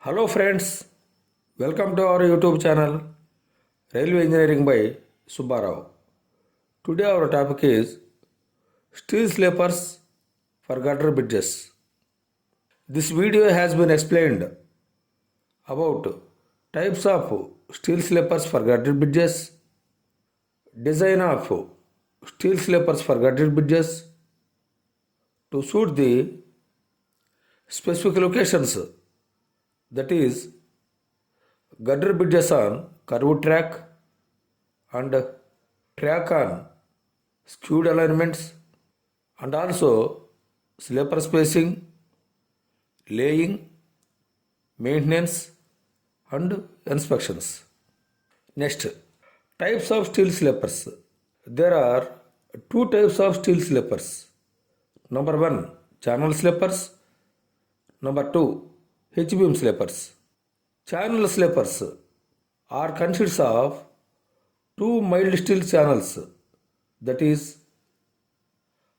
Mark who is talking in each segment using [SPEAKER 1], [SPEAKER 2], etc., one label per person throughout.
[SPEAKER 1] Hello friends, welcome to our YouTube channel Railway Engineering by Subbarao. Today our topic is steel sleepers for gutter bridges. This video has been explained about types of steel sleepers for gutter bridges, design of steel sleepers for gutter bridges to suit the specific locations, that is gutter bridges on curved track and track on skewed alignments, and also sleeper spacing, laying, maintenance and inspections. Next, types of steel sleepers. There are two types of steel sleepers. Number one, channel sleepers. Number two, H-beam sleepers. Channel sleepers are consists of two mild steel channels, that is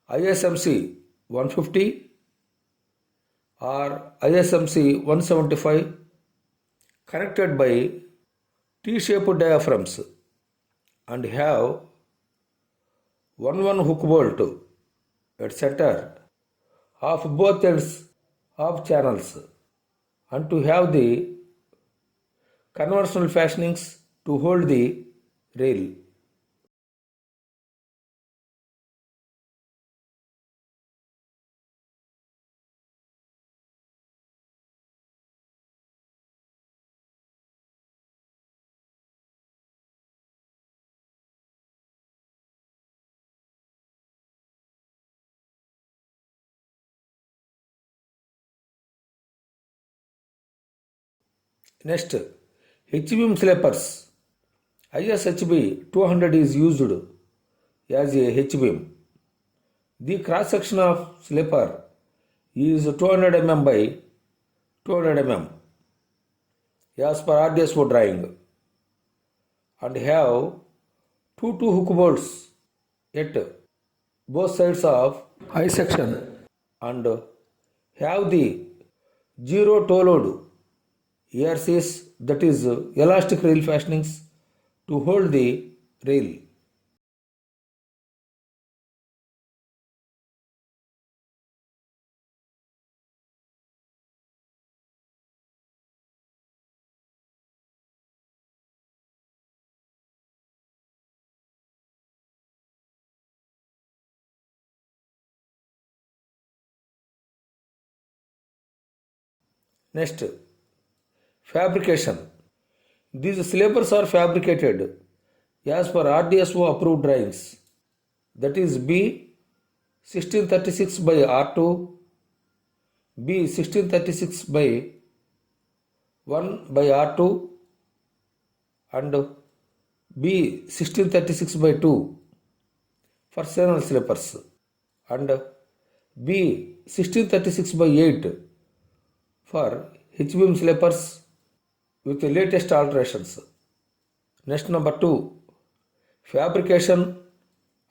[SPEAKER 1] ISMC 150 or ISMC 175, connected by T-shaped diaphragms and have one hook bolt at center of both ends of channels, and to have the conventional fastenings to hold the rail. Next, H-beam sleepers. ISHB 200 is used as a H-beam. The cross section of sleeper is 200 mm by 200 mm as per RDSO drawing, and have two hook bolts at both sides of I section, and have the zero toe load ERCs, that is elastic rail fastenings to hold the rail. Next, fabrication. These sleepers are fabricated as per RDSO approved drawings, that is B 1636 by R2, B 1636 by 1 by R2, and B 1636 by 2 for channel sleepers, and B 1636 by 8 for H-beam sleepers with the latest alterations. Next, number 2, fabrication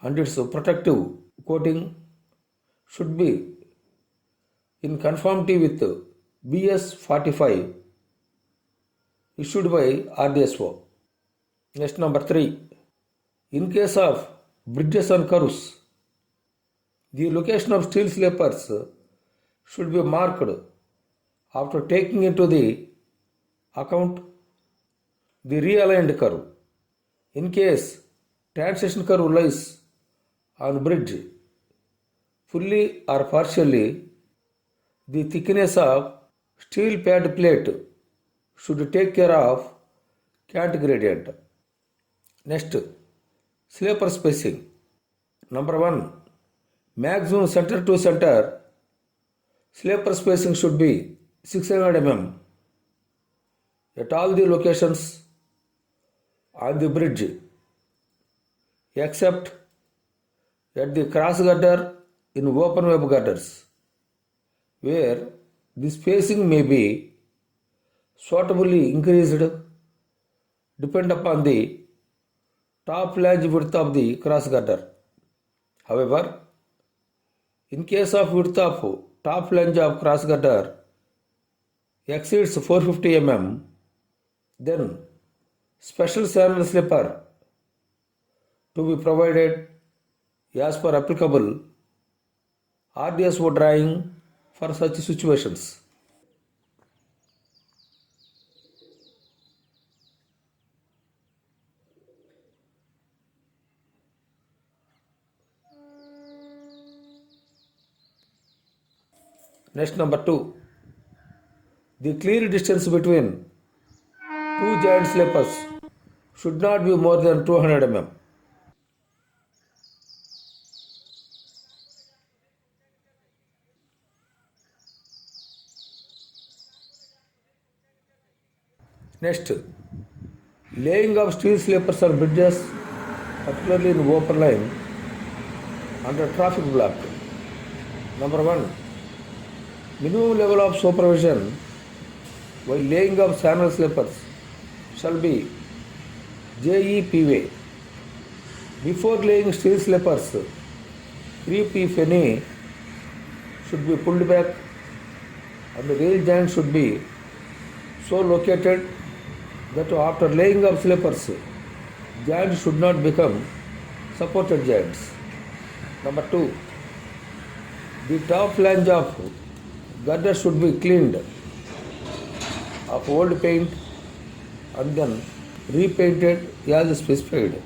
[SPEAKER 1] and its protective coating should be in conformity with BS 45 issued by RDSO. Next, number 3, in case of bridges and curves, the location of steel sleepers should be marked after taking into the account the realigned curve. In case transition curve lies on bridge fully or partially, the thickness of steel pad plate should take care of cant gradient. Next, sleeper spacing. Number 1, maximum center to center sleeper spacing should be 600 mm at all the locations on the bridge except at the cross gutter in open web gutters, where the spacing may be suitably increased depend upon the top flange width of the cross gutter. However, in case of width of top flange of cross gutter exceeds 450 mm, then special channel slipper to be provided as per applicable RDSO drawing for such situations. Next, number 2. The clear distance between two joint slippers should not be more than 200 mm. Next, laying of steel slippers on bridges, particularly in open line under traffic block. Number 1. Minimum level of supervision while laying of channel slippers shall be JEPA. Before laying steel slippers, 3P penny should be pulled back and the rail joint should be so located that after laying of slippers, joints should not become supported joints. Number 2. The top flange of girder should be cleaned of old paint and then repainted as specified.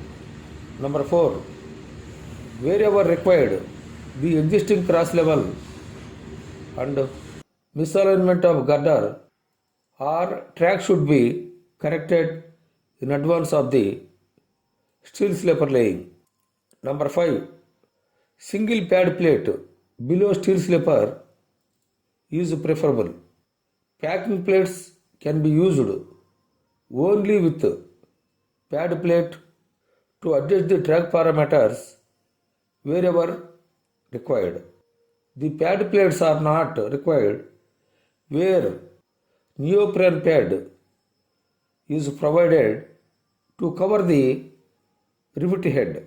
[SPEAKER 1] Number 4. Wherever required, the existing cross level and misalignment of girder or track should be corrected in advance of the steel slipper laying. Number 5. Single pad plate below steel slipper is preferable. Packing plates can be used only with pad plate to adjust the track parameters wherever required. The pad plates are not required where neoprene pad is provided to cover the rivet head.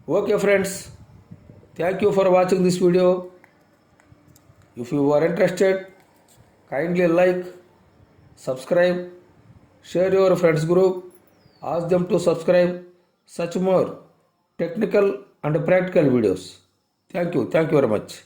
[SPEAKER 1] Okay friends, thank you for watching this video. If you are interested, kindly like, subscribe, share your friends group, ask them to subscribe such more technical and practical videos. Thank you very much.